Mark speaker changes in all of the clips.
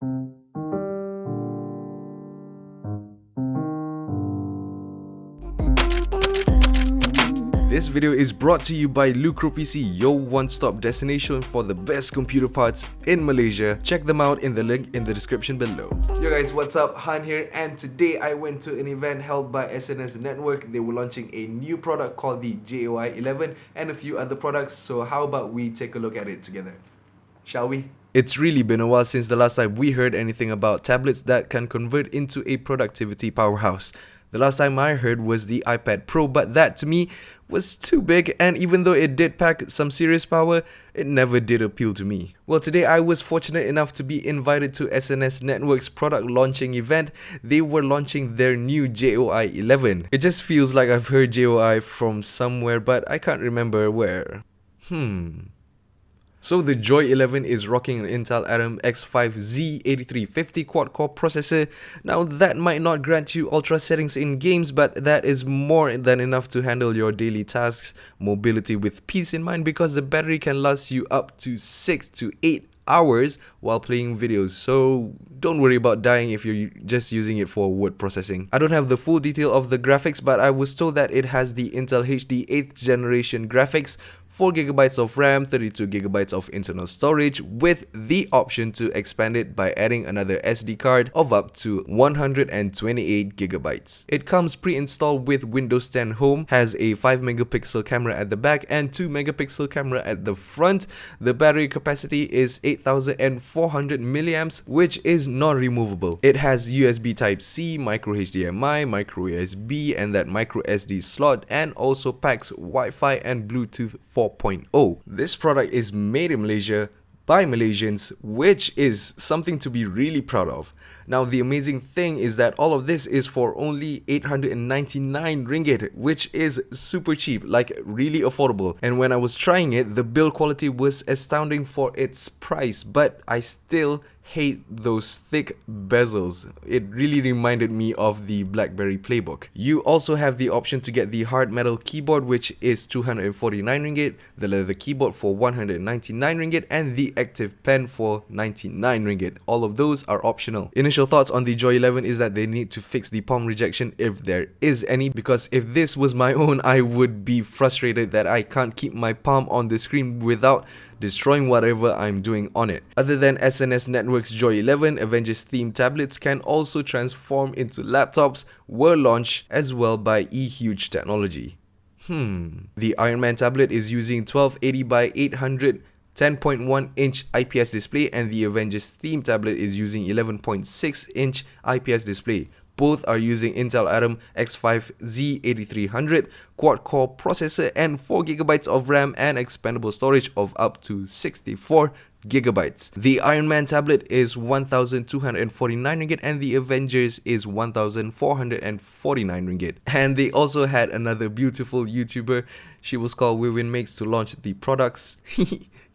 Speaker 1: This video is brought to you by Lucro PC, your one-stop destination for the best computer parts in Malaysia. Check them out in the link in the description below. Yo guys, what's up? Han here, and today I went to an event held by SNS Network. They were launching a new product called the JOI 11 and a few other products, so how about we take a look at it together? Shall we? It's really been a while since the last time we heard anything about tablets that can convert into a productivity powerhouse. The last time I heard was the iPad Pro, but that to me was too big, and even though it did pack some serious power, it never did appeal to me. Well, today I was fortunate enough to be invited to SNS Network's product launching event. They were launching their new JOI 11. It just feels like I've heard JOI from somewhere, but I can't remember where. So the JOI 11 is rocking an Intel Atom X5Z8350 quad-core processor. Now that might not grant you ultra settings in games, but that is more than enough to handle your daily tasks, mobility with peace in mind, because the battery can last you up to 6 to 8 hours while playing videos, so don't worry about dying if you're just using it for word processing. I don't have the full detail of the graphics, but I was told that it has the Intel HD 8th generation graphics, 4GB of RAM, 32GB of internal storage, with the option to expand it by adding another SD card of up to 128GB. It comes pre-installed with Windows 10 Home, has a 5MP camera at the back and 2MP camera at the front. The battery capacity is 8400 milliamps, which is not removable. It has USB Type-C, micro HDMI, micro USB, and that micro SD slot, and also packs Wi-Fi and Bluetooth 4.0. This product is made in Malaysia by Malaysians, which is something to be really proud of. Now, the amazing thing is that all of this is for only 899 ringgit, which is super cheap, like really affordable. And when I was trying it, the build quality was astounding for its price, but I still hate those thick bezels. It really reminded me of the BlackBerry Playbook. You also have the option to get the hard metal keyboard, which is 249 ringgit, the leather keyboard for 199 ringgit, and the active pen for 99 ringgit. All of those are optional. Initial thoughts on the JOI 11 is that they need to fix the palm rejection if there is any, because if this was my own, I would be frustrated that I can't keep my palm on the screen without destroying whatever I'm doing on it. Other than SNS Network's JOI 11, Avengers themed tablets can also transform into laptops, were launched as well by eHuge Technology. The Iron Man tablet is using 1280 by 800 10.1-inch IPS display, and the Avengers theme tablet is using 11.6-inch IPS display. Both are using Intel Atom X5Z8300 quad-core processor and 4GB of RAM and expandable storage of up to 64GB. The Iron Man tablet is 1,249 ringgit and the Avengers is 1,449 ringgit. And they also had another beautiful YouTuber, she was called Wiwin Makes, to launch the products.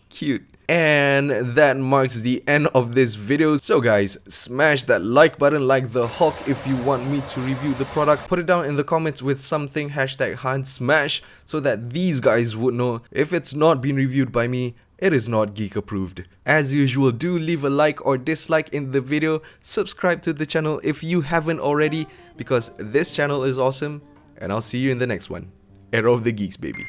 Speaker 1: Cute. And that marks the end of this video. So guys, smash that like button like the Hulk if you want me to review the product. Put it down in the comments with something #HanSmash so that these guys would know if it's not been reviewed by me, it is not geek approved. As usual, do leave a like or dislike in the video. Subscribe to the channel if you haven't already, because this channel is awesome, and I'll see you in the next one. Era of the Geeks, baby.